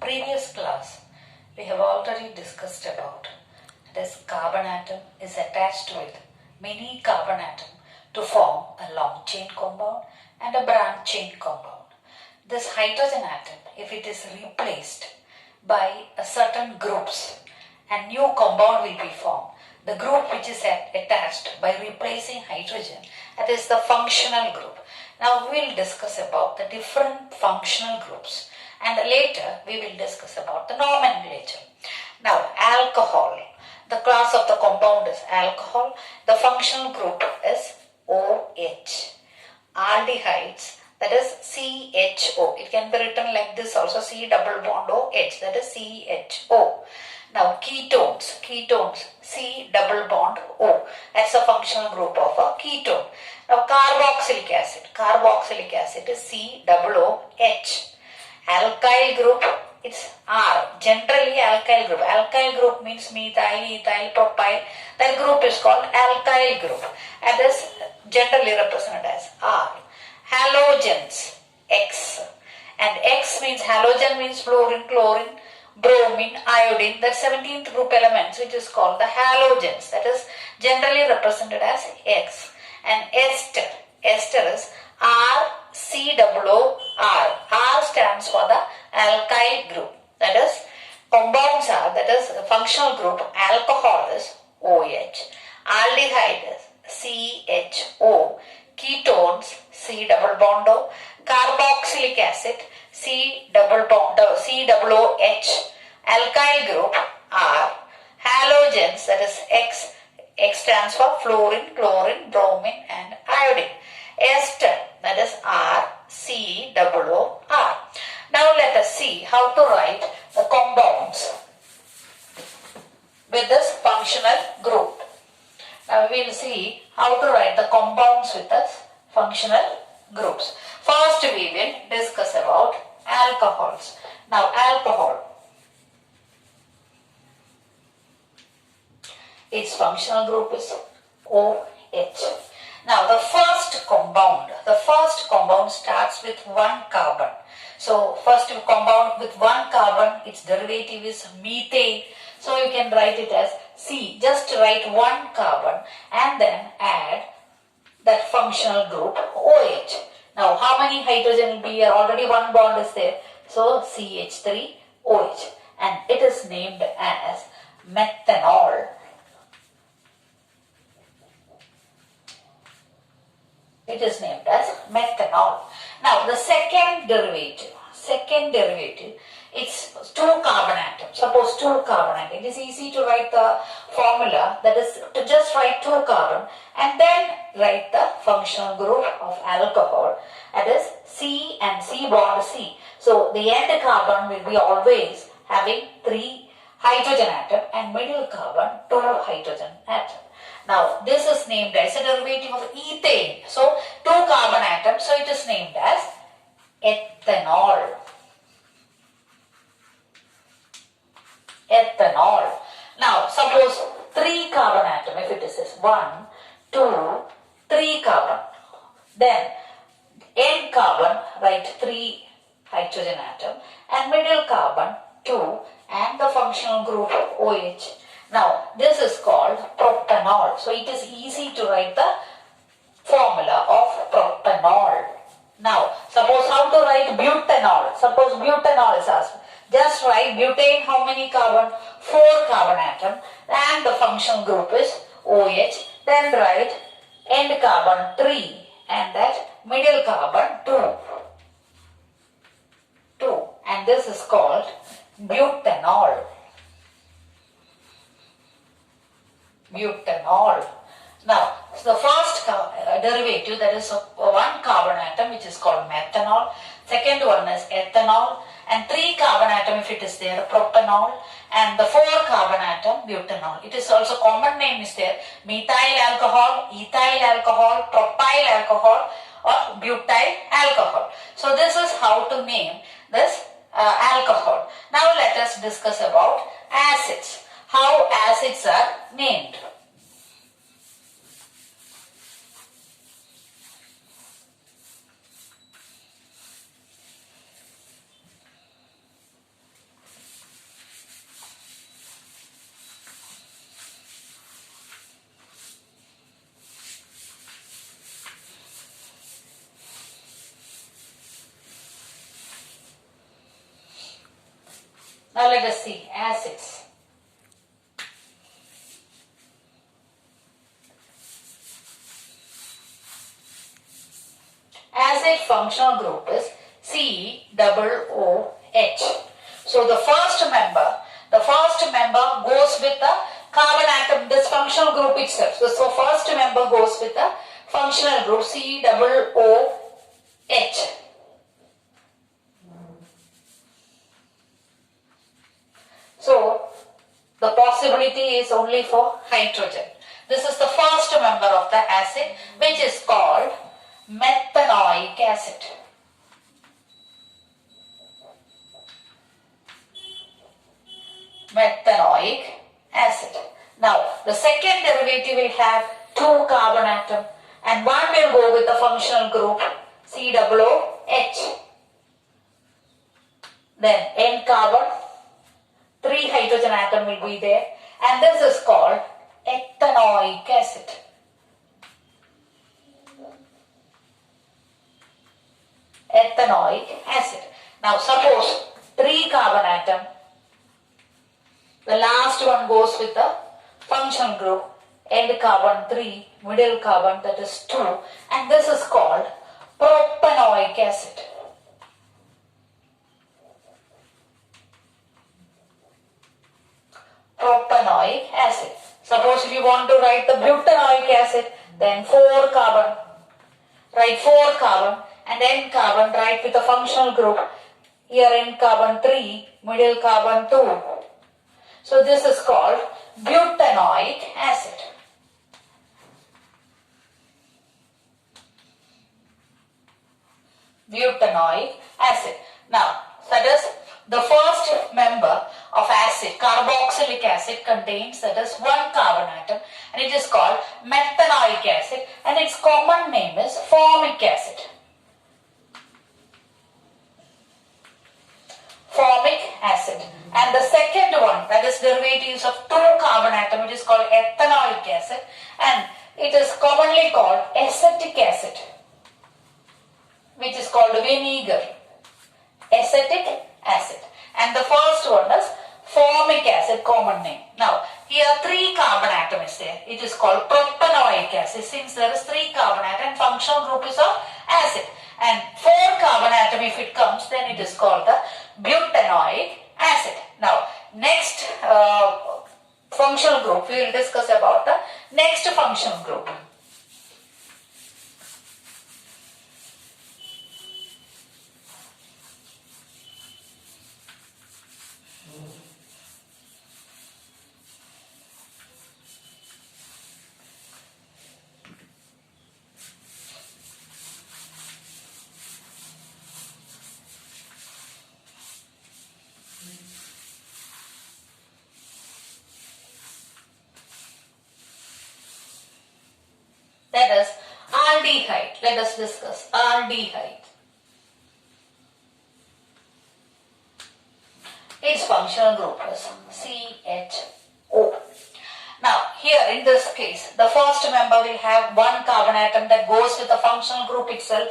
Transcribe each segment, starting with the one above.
previous class, we have already discussed about this carbon atom is attached with many carbon atom to form a long chain compound and a branch chain compound. This hydrogen atom, if it is replaced by a certain groups, a new compound will be formed. The group which is attached by replacing hydrogen, that is the functional group. Now we will discuss about the different functional groups, and later we will discuss about the nomenclature. Now alcohol, the class of the compound is alcohol, the functional group is OH. Aldehydes, that is CHO, it can be written like this also, C double bond OH, that is CHO. Now ketones, C double bond O, that's the functional group of a ketone. Now carboxylic acid is C double OH. Alkyl group, it's R, generally alkyl group means methyl, ethyl, propyl, that group is called alkyl group and is generally represented as R. Halogens, X, and X means halogen means fluorine, chlorine, bromine, iodine, that 17th group elements which is called the halogens, that is generally represented as X. And ester is RCOO. R stands for the alkyl group, that is compounds are, that is functional group alcohol is OH, aldehyde is CHO, ketones C double bond O, carboxylic acid C double bond COOH, alkyl group R, halogens that is X stands for fluorine, chlorine, bromine and iodine. Ester, that is RCOO. Now let us see how to write the compounds with this functional group. Now we will see how to write the compounds with this functional groups. First we will discuss about alcohols. Now alcohol, its functional group is OH. Now the first compound starts with one carbon. So first compound with one carbon, its derivative is methane. So you can write it as C. Just write one carbon and then add that functional group OH. Now how many hydrogen will be here? Already one bond is there. So CH3OH, and it is named as methanol. It is named as methanol. Now the second derivative, it's two carbon atoms. Suppose two carbon atoms. It is easy to write the formula, that is to just write two carbon and then write the functional group of alcohol, that is C and C bond C. So the end carbon will be always having 3 hydrogen atom and middle carbon 2 hydrogen atom. Now this is named as a derivative of ethane. So 2 carbon atoms, so it is named as ethanol. Now suppose 3 carbon atom, if it is 1, 2, 3 carbon, then end carbon write 3 hydrogen atom and middle carbon 2 and the functional group OH. Now this is called propanol. So it is easy to write the formula of propanol. Now suppose how to write butanol. Suppose butanol is asked. Just write butane, how many carbon? 4 carbon atom and the functional group is OH. Then write end carbon 3 and that middle carbon 2. And this is called butanol. Now, so the first derivative, that is one carbon atom, which is called methanol. Second one is ethanol, and 3 carbon atom, if it is there, propanol, and the 4 carbon atom, butanol. It is also common name is there, methyl alcohol, ethyl alcohol, propyl alcohol, or butyl alcohol. So this is how to name this alcohol. Now let us discuss about acids. How acids are named. Now let us see acids. Acid functional group is COOH. So the first member goes with the carbon atom, this functional group itself. So first member goes with the functional group COOH. So the possibility is only for hydrogen. This is the first member of the acid, which is called methanoic acid. Methanoic acid. Now, the second derivative will have two carbon atom and one will go with the functional group COOH. Then N carbon, 3 hydrogen atom will be there, and this is called ethanoic acid. Ethanoic acid. Now suppose 3 carbon atom, the last one goes with the functional group end carbon 3, middle carbon that is 2, and this is called propanoic acid. Propanoic acid. Suppose if you want to write the butanoic acid, then 4 carbon, write 4 carbon and N carbon, write with the functional group, here N carbon 3, middle carbon 2. So this is called butanoic acid. Butanoic acid. Now, that is the first member of acid, carboxylic acid, contains that is 1 carbon atom and it is called methanoic acid and its common name is formic acid. Formic acid. And the second one, that is derivatives of 2 carbon atom, it is called ethanoic acid and it is commonly called acetic acid, which is called vinegar. Acetic acid. And the first one is formic acid, common name. Now, here 3 carbon atom is there. It is called propanoic acid. Since there is 3 carbon atom, functional group is of acid. And 4 carbon atom, if it comes, then it is called the butanoic acid. Now, next functional group, we will discuss about the next functional group. That is aldehyde. Let us discuss aldehyde. Its functional group is CHO. Now, here in this case, the first member will have 1 carbon atom that goes with the functional group itself,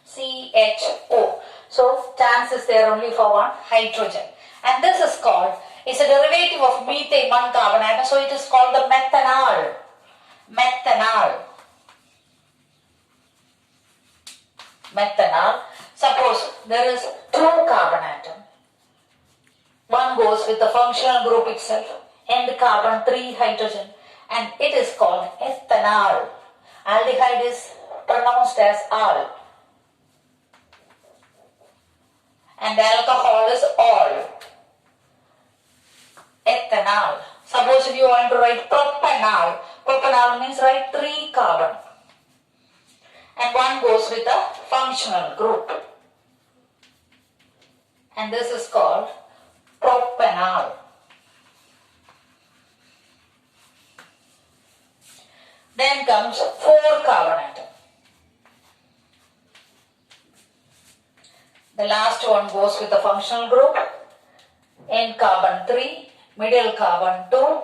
CHO. So, chance is there only for 1 hydrogen. And this is called, it's a derivative of methane, 1 carbon atom, so it is called the methanol. Methanol. Methanol. Suppose there is 2 carbon atom. 1 goes with the functional group itself, end carbon 3 hydrogen, and it is called ethanol. Aldehyde is pronounced as al. And alcohol is all. Ethanol. Suppose if you want to write propanol, propanol means write 3 carbon. And 1 goes with the functional group. And this is called propanol. Then comes 4 carbon atom. The last one goes with the functional group, end carbon 3, middle carbon 2,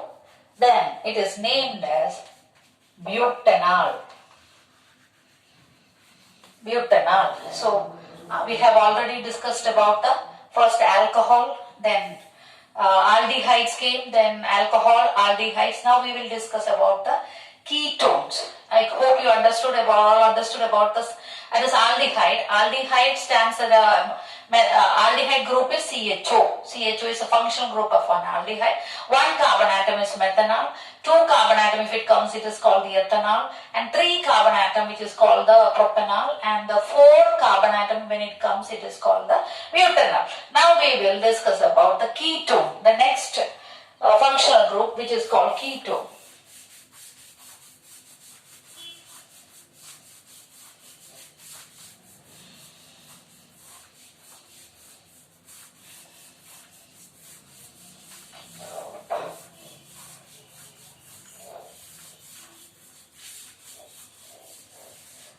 then it is named as butanol. Butanol. So, we have already discussed about the first alcohol, then aldehydes came, then alcohol, aldehydes. Now we will discuss about the ketones. I hope you understood about this. And this aldehyde. Aldehyde stands for the aldehyde group is CHO. CHO is a functional group of one aldehyde. One carbon atom is methanol. Two carbon atom, if it comes, it is called the ethanol. And three carbon atom, which is called the propanol. And the four carbon atom, when it comes, it is called the butanol. Now we will discuss about the ketone, the next functional group, which is called ketone.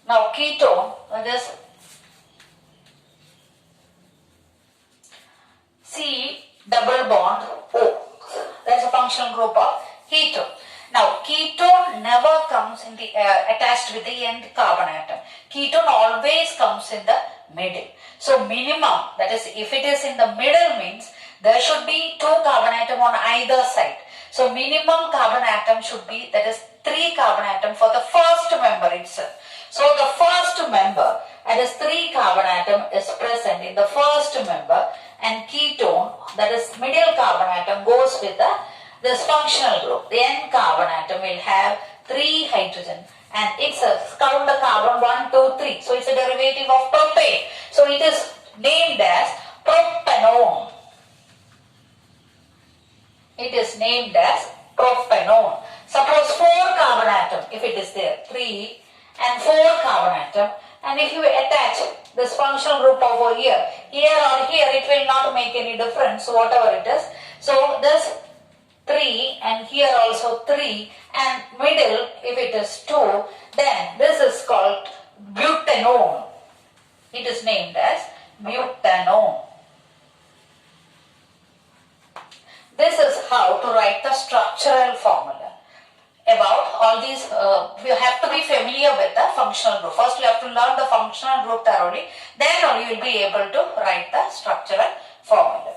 Now ketone, that is C double bond O. That's a functional group of ketone. Now ketone never comes in the attached with the end carbon atom. Ketone always comes in the middle. So minimum, that is if it is in the middle means there should be two carbon atom on either side. So minimum carbon atom should be, that is 3 carbon atom for the first member itself. So the first member, that is 3 carbon atom is present in the first member, and ketone, that is middle carbon atom, goes with this functional group. The N carbon atom will have 3 hydrogen, and it's a count the carbon 1, 2, 3. So it's a derivative of propane. So it is named as propanone. It is named as propanone. Suppose 4 carbon atom, if it is there, 3 and 4 carbon atom, and if you attach this functional group over here or here, it will not make any difference, whatever it is. So this 3 and here also 3 and middle, if it is 2, then this is called butanone. It is named as butanone. This is how to write the structural formula. About all these, you have to be familiar with the functional group. First you have to learn the functional group thoroughly, then only you will be able to write the structural formula.